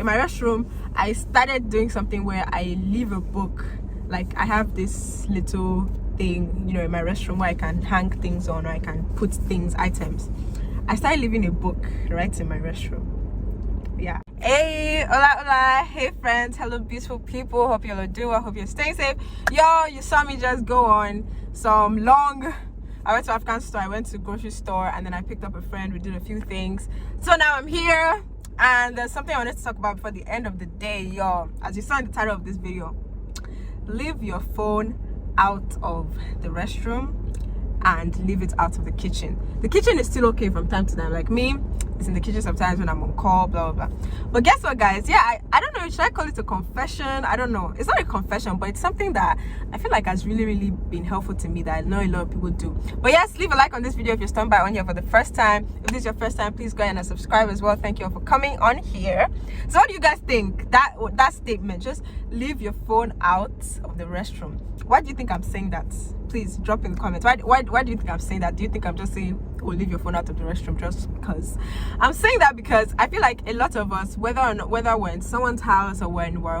in my restroom, I started doing something where I leave a book. Like, I have this little thing, you know, in my restroom where I can hang things on, or I can put things, items. I started leaving a book right in my restroom. Yeah. Hey, hola hola, hey friends, hello beautiful people, hope you're all doing well, hope you're staying safe. Yo, you saw me just go on some long, I went to African store, I went to grocery store, and then I picked up a friend, we did a few things. So now I'm here, and there's something I wanted to talk about before the end of the day. Yo, as you saw in the title of this video, leave your phone out of the restroom and leave it out of the kitchen. The kitchen is still okay from time to time. Like me, it's in the kitchen sometimes when I'm on call, blah blah blah. But guess what, guys? Yeah, I don't know, should I call it a confession? I don't know. It's not a confession, but it's something that I feel like has really been helpful to me, that I know a lot of people do. But yes, leave a like on this video if you're stunned by on here for the first time. If this is your first time, please go ahead and subscribe as well. Thank you all for coming on here. So what do you guys think? That statement, just leave your phone out of the restroom. Why do you think I'm saying that? Please drop in the comments. Why do you think I'm saying that? Do you think I'm just saying, oh, leave your phone out of the restroom just because? I'm saying that because I feel like a lot of us, whether we're in someone's house, or we're in our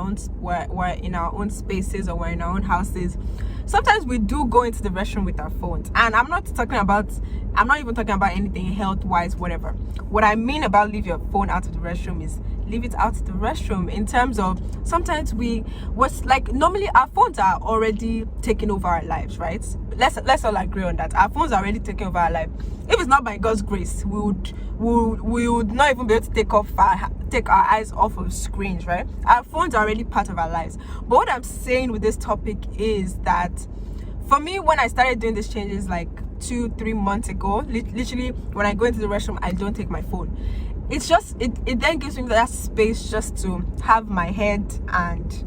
own spaces, or we're in our own houses, sometimes we do go into the restroom with our phones. And I'm not even talking about anything health-wise, whatever. What I mean about leave your phone out of the restroom is leave it out of the restroom in terms of sometimes normally our phones are already taking over our lives, right? Let's all agree on that. Our phones are already taking over our life. If it's not by God's grace, we would not even be able to take our eyes off of screens, right? Our phones are already part of our lives. But what I'm saying with this topic is that for me, when I started doing these changes like 2-3 months ago, literally when I go into the restroom, I don't take my phone. It's just it then gives me that space just to have my head, and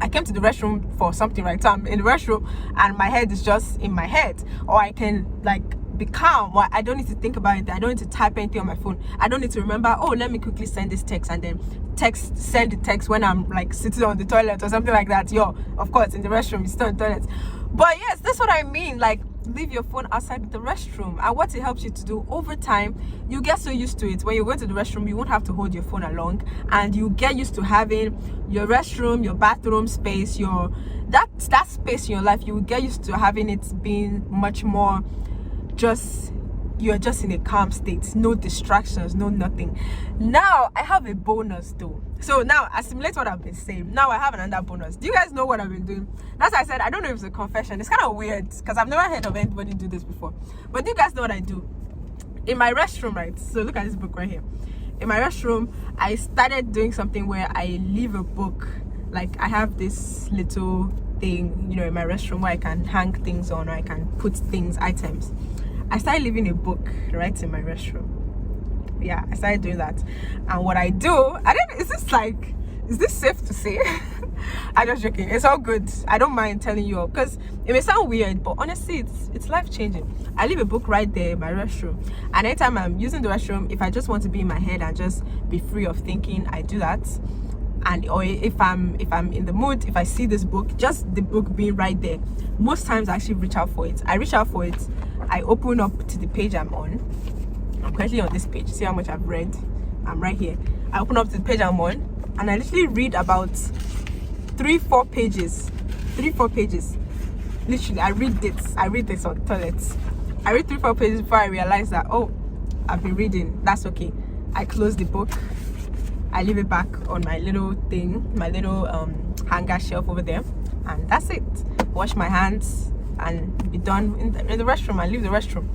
I came to the restroom for something, right? So I'm in the restroom and my head is just in my head, or I can like be calm, or I don't need to think about it. I don't need to type anything on my phone. I don't need to remember, oh, let me quickly send this text, and then send the text when I'm like sitting on the toilet or something like that. Yo, of course in the restroom, it's still in the toilet. But yes, that's what I mean. Like, leave your phone outside the restroom, and what it helps you to do over time, you get so used to it. When you go to the restroom, you won't have to hold your phone along, and you get used to having your restroom, your bathroom space, that space in your life. You will get used to having it being much more you're just in a calm state, no distractions, no nothing. Now I have a bonus though. So now assimilate what I've been saying. Now I have another bonus. Do you guys know what I've been doing? That's why I said I don't know if it's a confession. It's kind of weird because I've never heard of anybody do this before. But do you guys know what I do? In my restroom, right? So look at this book right here. In my restroom, I started doing something where I leave a book. Like, I have this little thing, you know, in my restroom where I can hang things on, or I can put things, items. I started leaving a book right in my restroom. Yeah, I started doing that. And what I do, is this safe to say? I'm just joking. It's all good. I don't mind telling you all, because it may sound weird, but honestly, it's life-changing. I leave a book right there in my restroom, and anytime I'm using the restroom, if I just want to be in my head and just be free of thinking, I do that. Or if I'm in the mood, if I see this book, just the book being right there, most times I actually reach out for it. I open up to the page I'm on. I'm currently on this page. See how much I've read? I'm right here. I open up to the page I'm on, and I literally read about 3-4 pages. 3-4 pages. Literally, I read this on the toilet. I read 3-4 pages before I realize that, oh, I've been reading. That's okay. I close the book. I leave it back on my little thing, my little hanger shelf over there, and that's it. Wash my hands and be done in the restroom, and leave the restroom.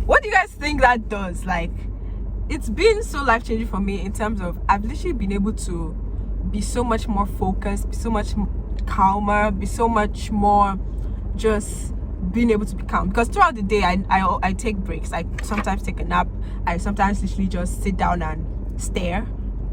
What do you guys think that does? Like, it's been so life-changing for me in terms of I've literally been able to be so much more focused, be so much calmer, be so much more just being able to be calm. Because throughout the day, I take breaks. I sometimes take a nap. I sometimes literally just sit down and stare.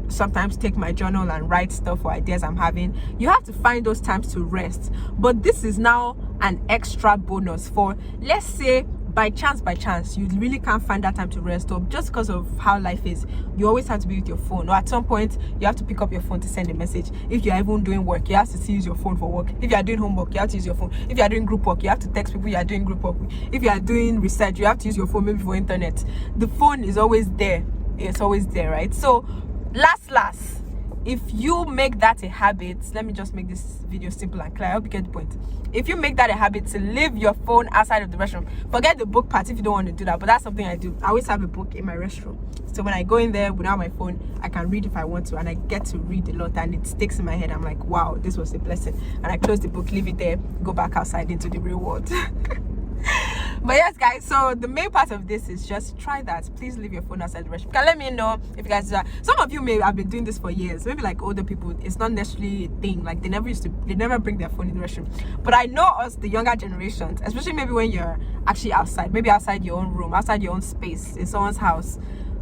Sometimes take my journal and write stuff or ideas I'm having. You have to find those times to rest. But this is now an extra bonus for, let's say, by chance you really can't find that time to rest, or just because of how life is, you always have to be with your phone, or at some point you have to pick up your phone to send a message. If you're even doing work, you have to still use your phone for work. If you are doing homework, you have to use your phone. If you are doing group work, you have to text people you are doing group work with. If you are doing research, you have to use your phone maybe for internet. The phone is always there. It's always there, right? So last if you make that a habit, let me just make this video simple and clear. I hope you get the point. If you make that a habit to leave your phone outside of the restroom, forget the book part if you don't want to do that, but that's something I do. I always have a book in my restroom, so when I go in there without my phone, I can read if I want to, and I get to read a lot, and it sticks in my head. I'm like, wow, this was a blessing. And I close the book, leave it there, go back outside into the real world. But yes, guys, so the main part of this is just try that. Please leave your phone outside the restroom. You can let me know if you guys do that. Some of you may have been doing this for years, maybe like older people. It's not necessarily a thing, like they never bring their phone in the restroom. But I know us, the younger generations, especially maybe when you're actually outside, maybe outside your own room, outside your own space, in someone's house,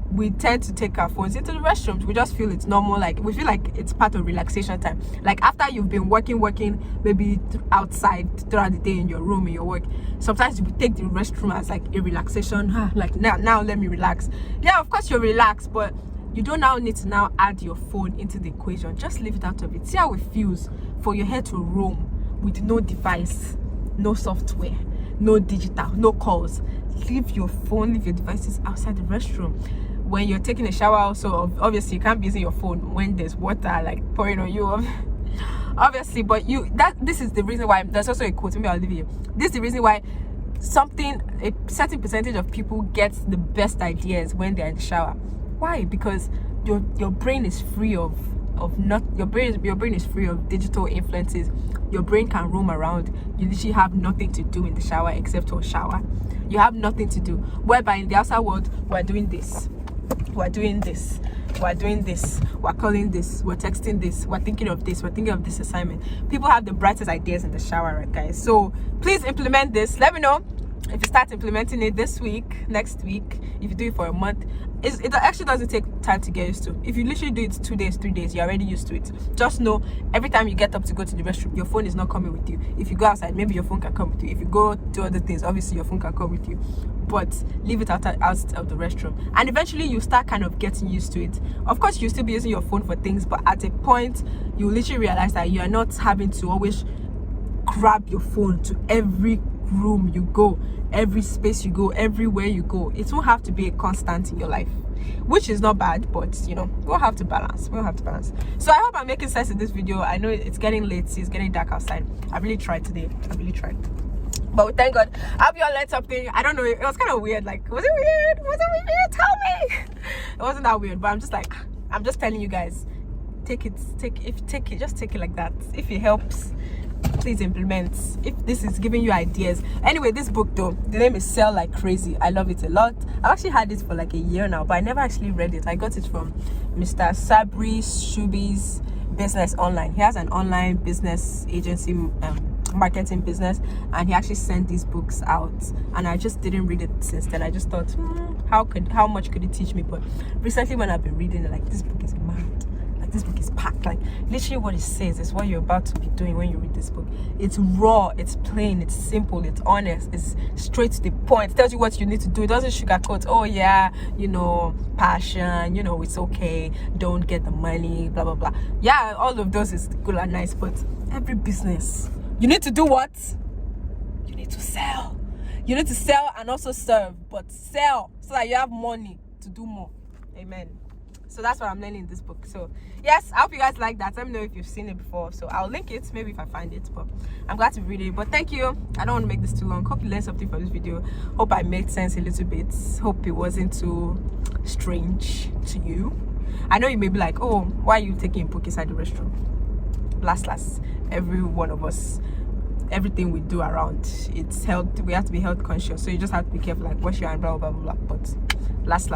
we tend to take our phones into the restrooms. We just feel it's normal, like we feel like it's part of relaxation time. Like after you've been working maybe outside throughout the day in your room, in your work, sometimes you take the restroom as like a relaxation. Like now let me relax. Yeah, of course you're relaxed, but you don't now need to now add your phone into the equation. Just leave it out of it. See how it feels for your head to roam with no device, no software, no digital, no calls. Leave your phone, leave your devices outside the restroom. When you're taking a shower also, obviously you can't be using your phone when there's water like pouring on you, obviously, but this is the reason why. There's also a quote, maybe I'll leave you. This is the reason why a certain percentage of people gets the best ideas when they're in the shower. Why? Because your brain is free of your brain is free of digital influences. Your brain can roam around. You literally have nothing to do in the shower except to shower. You have nothing to do. Whereby in the outside world, we're doing this, we're doing this, we're doing this, we're calling this, we're texting this, we're thinking of this, we're thinking of this assignment. People have the brightest ideas in the shower, right, guys? So please implement this. Let me know if you start implementing it this week, next week, if you do it for a month. It actually doesn't take time to get used to. If you literally do it 2 days, 3 days, you're already used to it. Just know every time you get up to go to the restroom, your phone is not coming with you. If you go outside, maybe your phone can come with you. If you go do other things, obviously your phone can come with you. But leave it out of the restroom, and eventually you start kind of getting used to it. Of course, you'll still be using your phone for things, but at a point you literally realize that you are not having to always grab your phone to every room you go, every space you go, everywhere you go. It won't have to be a constant in your life, which is not bad, but you know, we'll have to balance. So I hope I'm making sense in this video. I know it's getting late, it's getting dark outside. I really tried today. But thank God, I hope you all learned something. I don't know, it was kind of weird. Like, was it weird? Tell me. It wasn't that weird, but I'm just telling you guys, take it like that. If it helps, please implement. If this is giving you ideas. Anyway, this book though, the name is Sell Like Crazy. I love it a lot. I've actually had it for like a year now, but I never actually read it. I got it from Mr. Sabri Shubi's Business Online. He has an online business agency, marketing business, and he actually sent these books out, and I just didn't read it since then. I just thought, how much could it teach me? But recently when I've been reading it, like, this book is mad. Like, this book is packed. Like, literally what it says is what you're about to be doing when you read this book. It's raw, it's plain, it's simple, it's honest, it's straight to the point. It tells you what you need to do. It doesn't sugarcoat, oh yeah, you know, passion, you know, it's okay, don't get the money, blah blah blah. Yeah, all of those is good and nice, but every business, you need to do what? You need to sell. You need to sell and also serve, but sell so that you have money to do more. Amen. So that's what I'm learning in this book. So yes, I hope you guys like that. Let me know if you've seen it before. So I'll link it, maybe if I find it. But I'm glad to read it. But thank you. I don't want to make this too long. Hope you learned something from this video. Hope I made sense a little bit. Hope it wasn't too strange to you. I know you may be like, oh, why are you taking a book inside the restroom? Last, every one of us, everything we do around, it's health. We have to be health conscious, so you just have to be careful, like wash your hand, blah blah blah blah. But last,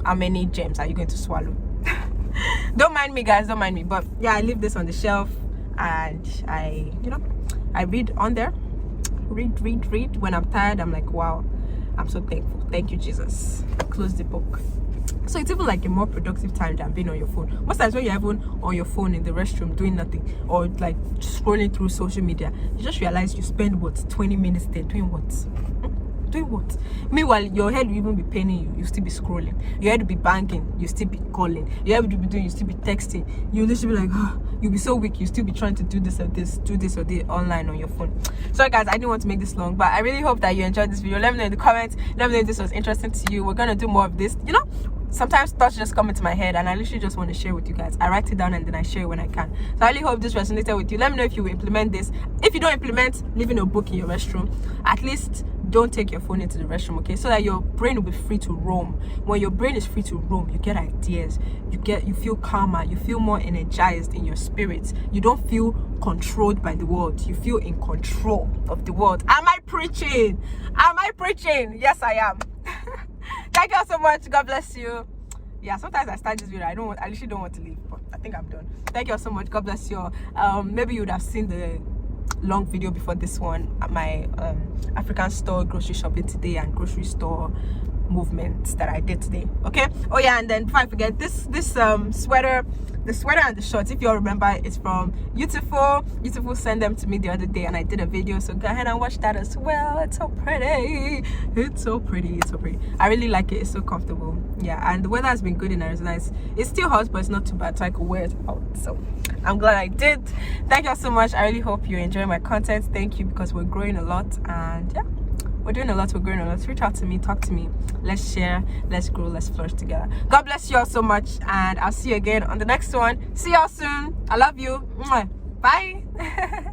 how many gems are you going to swallow? Don't mind me, guys, don't mind me. But yeah, I leave this on the shelf, and I read on there, read. When I'm tired, I'm like, wow, I'm so thankful. Thank you, Jesus. Close the book. So it's even like a more productive time than being on your phone. Most times when you're even on your phone in the restroom doing nothing, or like scrolling through social media, you just realize you spend 20 minutes there doing what? Meanwhile, your head will even be paining you still be scrolling. Your head will be banging, you still be calling. Your head will be doing, you still be texting. You literally be like, oh, you'll be so weak, you still be trying to do this or this online on your phone. Sorry guys, I didn't want to make this long, but I really hope that you enjoyed this video. Let me know in the comments. Let me know if this was interesting to you. We're gonna do more of this. You know, sometimes thoughts just come into my head and I literally just want to share with you guys. I write it down and then I share it when I can. So I really hope this resonated with you. Let me know if you will implement this. If you don't implement leaving a book in your restroom, at least don't take your phone into the restroom, okay? So that your brain will be free to roam. When your brain is free to roam, you get ideas, you feel calmer, you feel more energized in your spirit. You don't feel controlled by the world. You feel in control of the world. Am I preaching? Am I preaching? Yes, I am. Thank you all so much. God bless you. Yeah, sometimes I start this video, I literally don't want to leave, but I think I'm done. Thank you all so much. God bless you all. Maybe you would have seen the long video before this one at my African store grocery shopping today and grocery store movements that I did today. Okay. Oh yeah, and then before I forget, this sweater, the sweater and the shorts, if you all remember, it's from Beautiful. Beautiful sent them to me the other day and I did a video, so go ahead and watch that as well. It's so pretty. It's so pretty. It's so pretty. I really like it. It's so comfortable. Yeah, and the weather has been good in Arizona. It's still hot, but it's not too bad, so I could wear it out. So I'm glad I did. Thank you all so much. I really hope you enjoy my content. Thank you, because we're growing a lot, and yeah, we're doing a lot. We're growing a lot. Reach out to me, talk to me. Let's share, let's grow, let's flourish together. God bless you all so much, and I'll see you again on the next one. See y'all soon. I love you. Mwah. Bye.